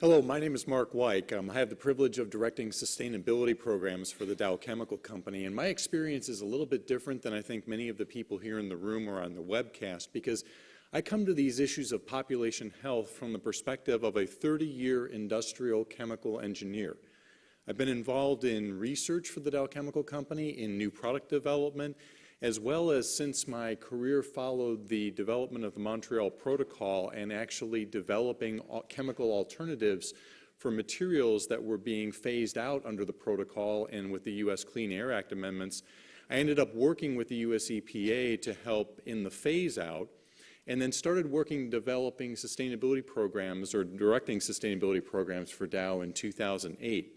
Hello, my name is Mark Weick. I have the privilege of directing sustainability programs for the Dow Chemical Company, and my experience is a little bit different than I think many of the people here in the room or on the webcast, because I come to these issues of population health from the perspective of a 30-year industrial chemical engineer. I've been involved in research for the Dow Chemical Company, in new product development, as well as since my career followed the development of the Montreal Protocol and actually developing chemical alternatives for materials that were being phased out under the protocol and with the U.S. Clean Air Act amendments. I ended up working with the U.S. EPA to help in the phase out, and then started working developing sustainability programs or directing sustainability programs for Dow in 2008.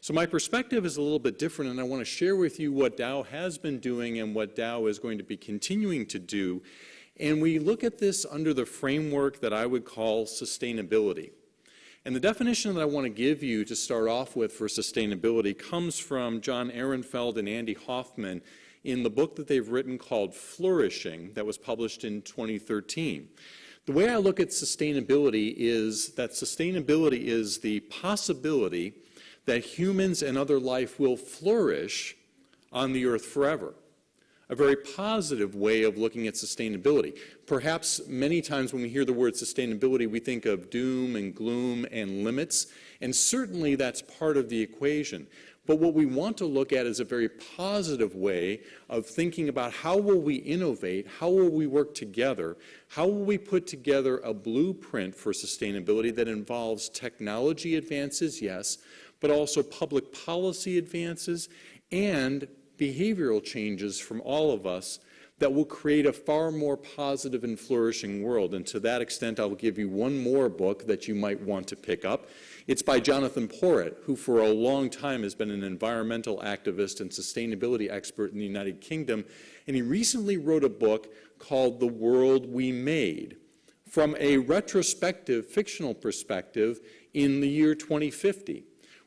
So my perspective is a little bit different, and I want to share with you what Dow has been doing and what Dow is going to be continuing to do. And we look at this under the framework that I would call sustainability. And the definition that I want to give you to start off with for sustainability comes from John Ehrenfeld and Andy Hoffman in the book that they've written called Flourishing that was published in 2013. The way I look at sustainability is that sustainability is the possibility that humans and other life will flourish on the earth forever. A very positive way of looking at sustainability. Perhaps many times when we hear the word sustainability, we think of doom and gloom and limits, and certainly that's part of the equation. But what we want to look at is a very positive way of thinking about how will we innovate, how will we work together, how will we put together a blueprint for sustainability that involves technology advances, yes, but also public policy advances and behavioral changes from all of us that will create a far more positive and flourishing world. And to that extent, I'll give you one more book that you might want to pick up. It's by Jonathan Porritt, who for a long time has been an environmental activist and sustainability expert in the United Kingdom. And he recently wrote a book called The World We Made, from a retrospective, fictional perspective in the year 2050.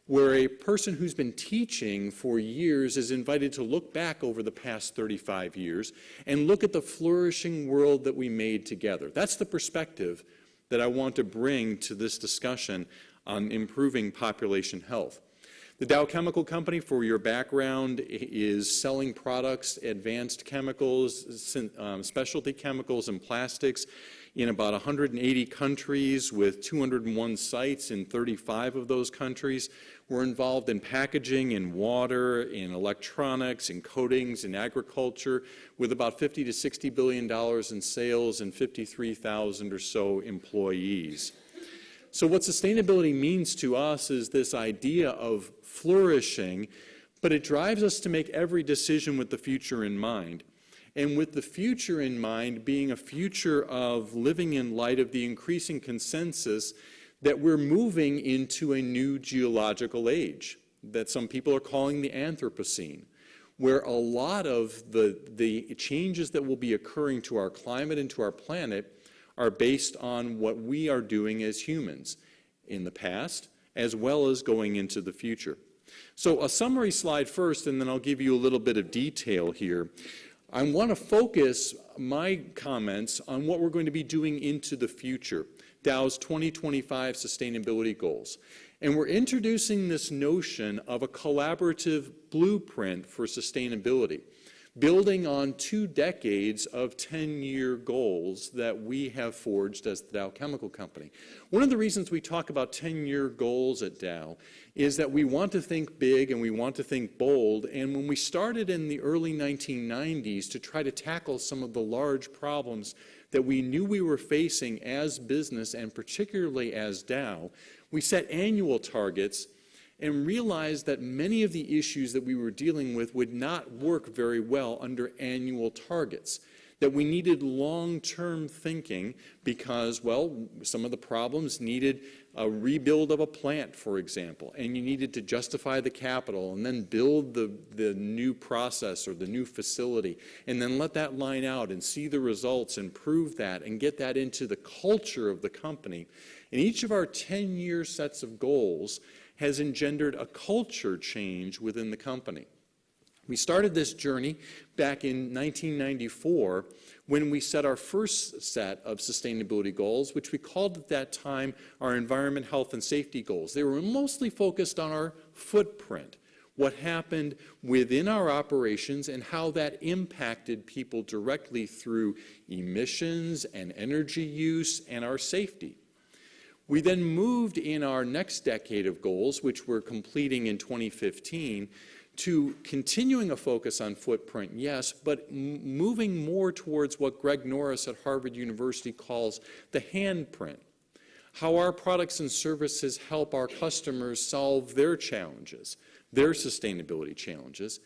Where a person who's been teaching for years is invited to look back over the past 35 years and look at the flourishing world that we made together. That's the perspective that I want to bring to this discussion on improving population health. The Dow Chemical Company, for your background, is selling products, advanced chemicals, specialty chemicals and plastics in about 180 countries with 201 sites in 35 of those countries. We're involved in packaging, in water, in electronics, in coatings, in agriculture, with about $50 to $60 billion in sales and 53,000 or so employees. So what sustainability means to us is this idea of flourishing, but it drives us to make every decision with the future in mind. And with the future in mind being a future of living in light of the increasing consensus that we're moving into a new geological age that some people are calling the Anthropocene, where a lot of the changes that will be occurring to our climate and to our planet are based on what we are doing as humans in the past, as well as going into the future. So a summary slide first, and then I'll give you a little bit of detail here. I want to focus my comments on what we're going to be doing into the future, Dow's 2025 sustainability goals. And we're introducing this notion of a collaborative blueprint for sustainability, building on 2 decades of 10-year goals that we have forged as the Dow Chemical Company. One of the reasons we talk about 10-year goals at Dow is that we want to think big and we want to think bold. And when we started in the early 1990s to try to tackle some of the large problems that we knew we were facing as business and particularly as Dow, we set annual targets and realized that many of the issues that we were dealing with would not work very well under annual targets, that we needed long-term thinking because, well, some of the problems needed a rebuild of a plant, for example, and you needed to justify the capital and then build the new process or the new facility and then let that line out and see the results and prove that and get that into the culture of the company. And each of our 10-year sets of goals has engendered a culture change within the company. We started this journey back in 1994 when we set our first set of sustainability goals, which we called at that time our environment, health, and safety goals. They were mostly focused on our footprint, what happened within our operations and how that impacted people directly through emissions and energy use and our safety. We then moved in our next decade of goals, which we're completing in 2015, to continuing a focus on footprint, yes, but moving more towards what Greg Norris at Harvard University calls the handprint. How our products and services help our customers solve their challenges, their sustainability challenges.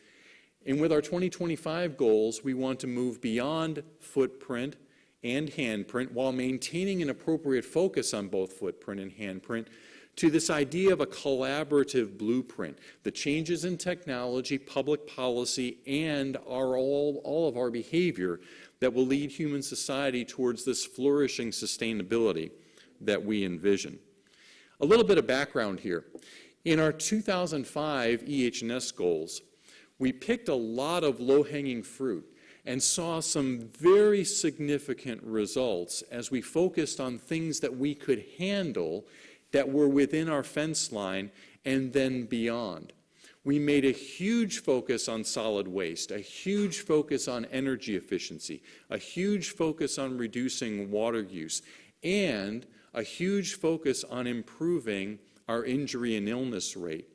And with our 2025 goals, we want to move beyond footprint and handprint while maintaining an appropriate focus on both footprint and handprint to this idea of a collaborative blueprint, the changes in technology, public policy, and all of our behavior that will lead human society towards this flourishing sustainability that we envision. A little bit of background here. In our 2005 EH&S goals, we picked a lot of low-hanging fruit and saw some very significant results as we focused on things that we could handle that were within our fence line and then beyond. We made a huge focus on solid waste, a huge focus on energy efficiency, a huge focus on reducing water use, and a huge focus on improving our injury and illness rate,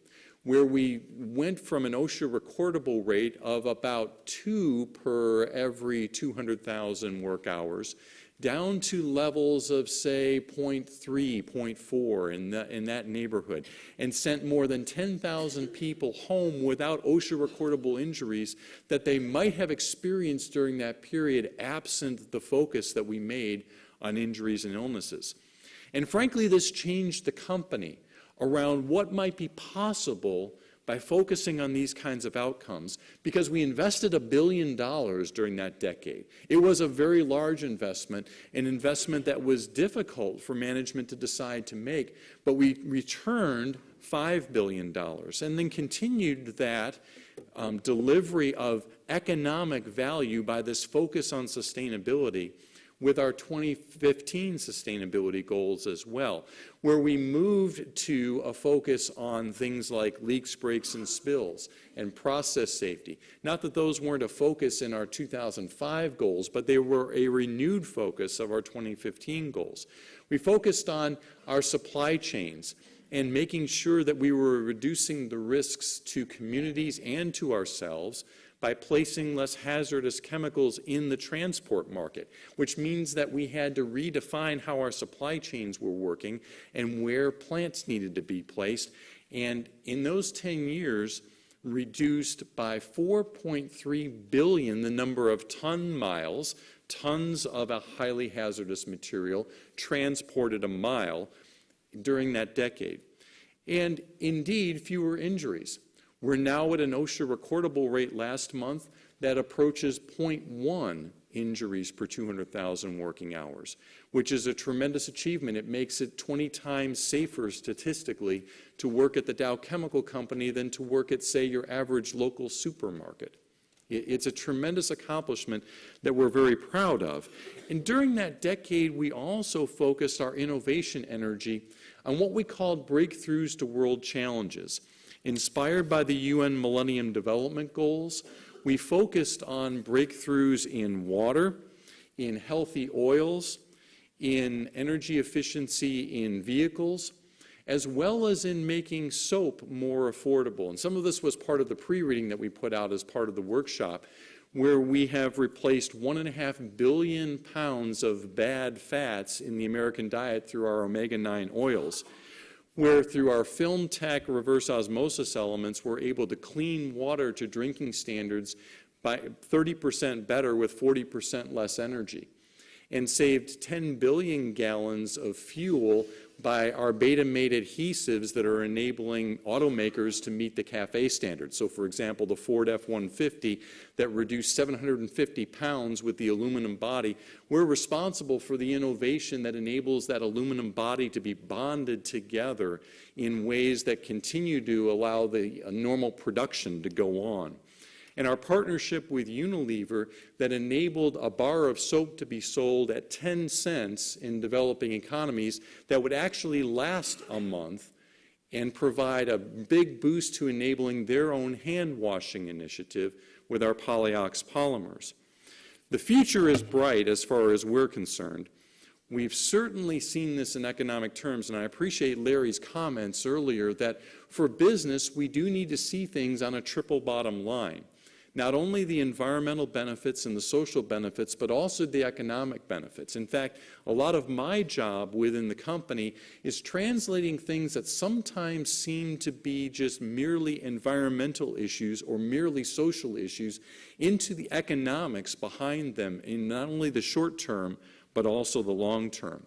where we went from an OSHA recordable rate of about 2 per every 200,000 work hours down to levels of, say, 0.3, 0.4 in that neighborhood, and sent more than 10,000 people home without OSHA recordable injuries that they might have experienced during that period absent the focus that we made on injuries and illnesses. And frankly, this changed the company around what might be possible by focusing on these kinds of outcomes, because we invested $1 billion during that decade. It was a very large investment, an investment that was difficult for management to decide to make, but we returned $5 billion and then continued that delivery of economic value by this focus on sustainability with our 2015 sustainability goals as well, where we moved to a focus on things like leaks, breaks, and spills, and process safety. Not that those weren't a focus in our 2005 goals, but they were a renewed focus of our 2015 goals. We focused on our supply chains and making sure that we were reducing the risks to communities and to ourselves by placing less hazardous chemicals in the transport market, which means that we had to redefine how our supply chains were working and where plants needed to be placed. And in those 10 years, reduced by 4.3 billion the number of ton miles, tons of a highly hazardous material transported a mile during that decade. And indeed, fewer injuries. We're now at an OSHA recordable rate last month that approaches 0.1 injuries per 200,000 working hours, which is a tremendous achievement. It makes it 20 times safer statistically to work at the Dow Chemical Company than to work at, say, your average local supermarket. It's a tremendous accomplishment that we're very proud of. And during that decade, we also focused our innovation energy on what we called breakthroughs to world challenges. Inspired by the UN Millennium Development Goals, we focused on breakthroughs in water, in healthy oils, in energy efficiency in vehicles, as well as in making soap more affordable. And some of this was part of the pre-reading that we put out as part of the workshop, where we have replaced 1.5 billion pounds of bad fats in the American diet through our omega-9 oils, where through our film tech reverse osmosis elements, we're able to clean water to drinking standards by 30% better with 40% less energy, and saved 10 billion gallons of fuel by our Beta-Mate adhesives that are enabling automakers to meet the CAFE standards. So, for example, the Ford F-150 that reduced 750 pounds with the aluminum body, we're responsible for the innovation that enables that aluminum body to be bonded together in ways that continue to allow the normal production to go on. and our partnership with Unilever that enabled a bar of soap to be sold at 10 cents in developing economies that would actually last a month and provide a big boost to enabling their own hand washing initiative with our polyox polymers. The future is bright as far as we're concerned. We've certainly seen this in economic terms, and I appreciate Larry's comments earlier that for business, we do need to see things on a triple bottom line. Not only the environmental benefits and the social benefits, but also the economic benefits. In fact, a lot of my job within the company is translating things that sometimes seem to be just merely environmental issues or merely social issues into the economics behind them in not only the short term, but also the long term.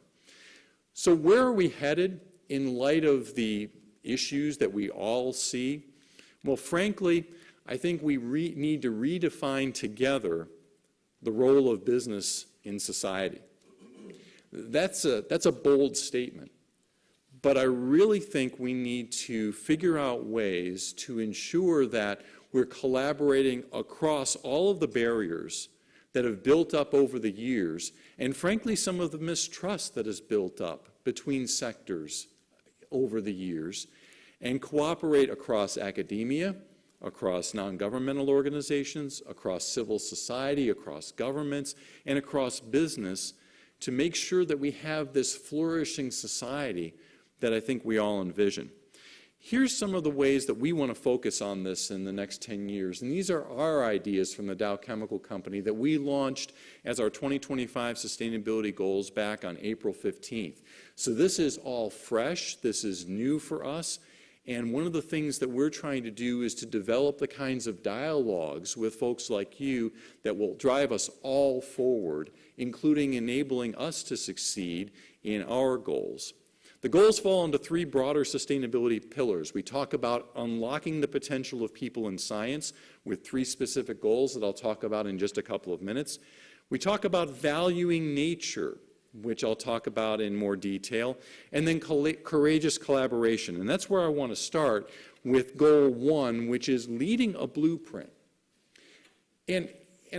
So where are we headed in light of the issues that we all see? Well, frankly, I think we need to redefine together the role of business in society. That's a bold statement, but I really think we need to figure out ways to ensure that we're collaborating across all of the barriers that have built up over the years, and frankly, some of the mistrust that has built up between sectors over the years, and cooperate across academia, across non-governmental organizations, across civil society, across governments, and across business to make sure that we have this flourishing society that I think we all envision. Here's some of the ways that we want to focus on this in the next 10 years. And these are our ideas from the Dow Chemical Company that we launched as our 2025 sustainability goals back on April 15th. So this is all fresh. This is new for us. And one of the things that we're trying to do is to develop the kinds of dialogues with folks like you that will drive us all forward, including enabling us to succeed in our goals. The goals fall into three broader sustainability pillars. We talk about unlocking the potential of people in science with three specific goals that I'll talk about in just a couple of minutes. We talk about valuing nature, which I'll talk about in more detail, and then courageous collaboration. And that's where I want to start with goal one, which is leading a blueprint. And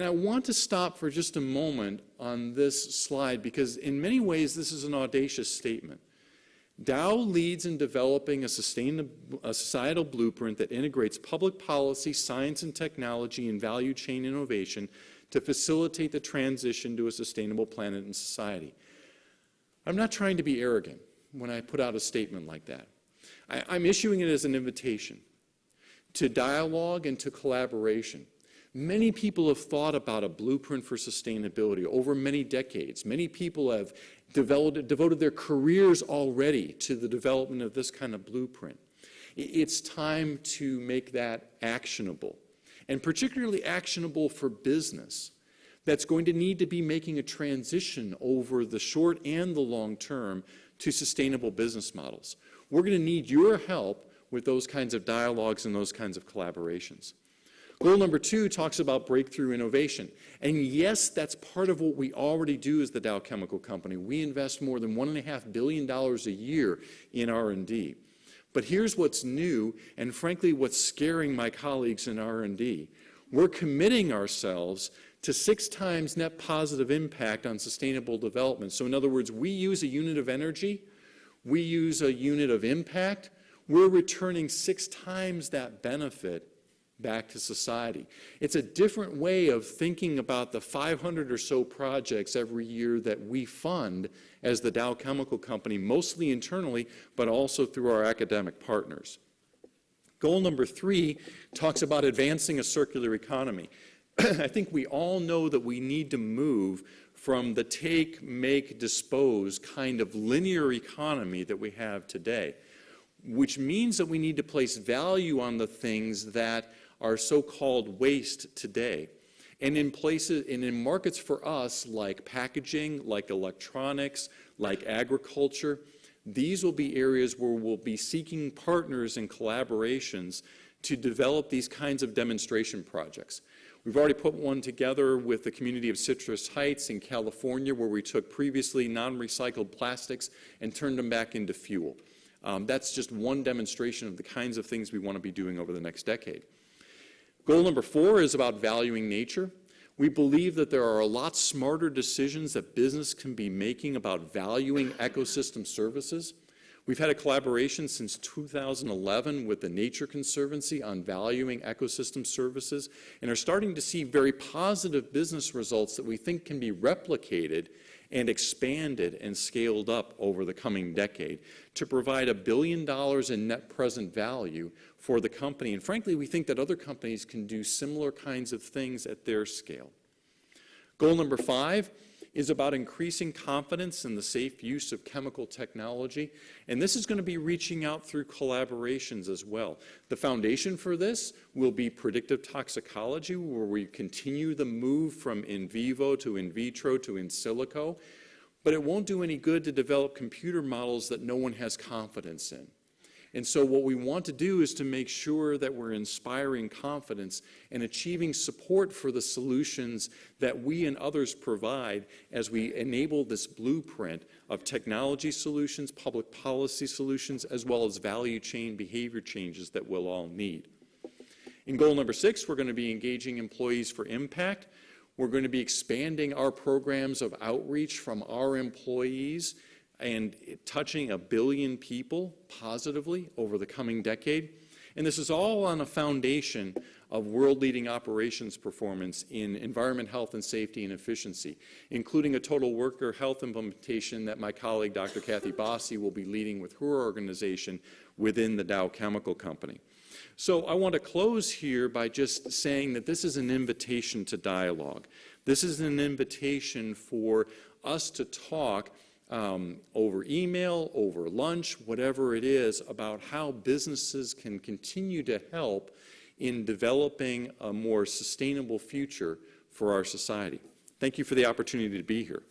I want to stop for just a moment on this slide because in many ways this is an audacious statement. Dow leads in developing a societal blueprint that integrates public policy, science and technology, and value chain innovation to facilitate the transition to a sustainable planet and society. I'm not trying to be arrogant when I put out a statement like that. I'm issuing it as an invitation to dialogue and to collaboration. Many people have thought about a blueprint for sustainability over many decades. Many people have devoted their careers already to the development of this kind of blueprint. It's time to make that actionable, and particularly actionable for business that's going to need to be making a transition over the short and the long term to sustainable business models. We're going to need your help with those kinds of dialogues and those kinds of collaborations. Goal number two talks about breakthrough innovation. And yes, that's part of what we already do as the Dow Chemical Company. We invest more than $1.5 billion a year in R&D. But here's what's new, and frankly, what's scaring my colleagues in R&D. We're committing ourselves to 6 times net positive impact on sustainable development. So in other words, we use a unit of energy, we use a unit of impact, we're returning 6 times that benefit back to society. It's a different way of thinking about the 500 or so projects every year that we fund as the Dow Chemical Company, mostly internally, but also through our academic partners. Goal number 3 talks about advancing a circular economy. I think we all know that we need to move from the take, make, dispose kind of linear economy that we have today, which means that we need to place value on the things that are so-called waste today. And in places and in markets for us like packaging, like electronics, like agriculture, these will be areas where we'll be seeking partners and collaborations to develop these kinds of demonstration projects. We've already put one together with the community of Citrus Heights in California where we took previously non-recycled plastics and turned them back into fuel. That's just one demonstration of the kinds of things we want to be doing over the next decade. Goal number 4 is about valuing nature. We believe that there are a lot smarter decisions that business can be making about valuing ecosystem services. We've had a collaboration since 2011 with the Nature Conservancy on valuing ecosystem services and are starting to see very positive business results that we think can be replicated and expanded and scaled up over the coming decade to provide $1 billion in net present value for the company. And frankly, we think that other companies can do similar kinds of things at their scale. Goal number 5 is about increasing confidence in the safe use of chemical technology. And this is going to be reaching out through collaborations as well. The foundation for this will be predictive toxicology, where we continue the move from in vivo to in vitro to in silico. But it won't do any good to develop computer models that no one has confidence in. And so what we want to do is to make sure that we're inspiring confidence and achieving support for the solutions that we and others provide as we enable this blueprint of technology solutions, public policy solutions, as well as value chain behavior changes that we'll all need. In goal number 6, we're going to be engaging employees for impact. We're going to be expanding our programs of outreach from our employees and touching 1 billion people positively over the coming decade. And this is all on a foundation of world-leading operations performance in environment, health, and safety and efficiency, including a total worker health implementation that my colleague, Dr. Kathy Bossi, will be leading with her organization within the Dow Chemical Company. So I want to close here by just saying that this is an invitation to dialogue. This is an invitation for us to talk over email, over lunch, whatever it is, about how businesses can continue to help in developing a more sustainable future for our society. Thank you for the opportunity to be here.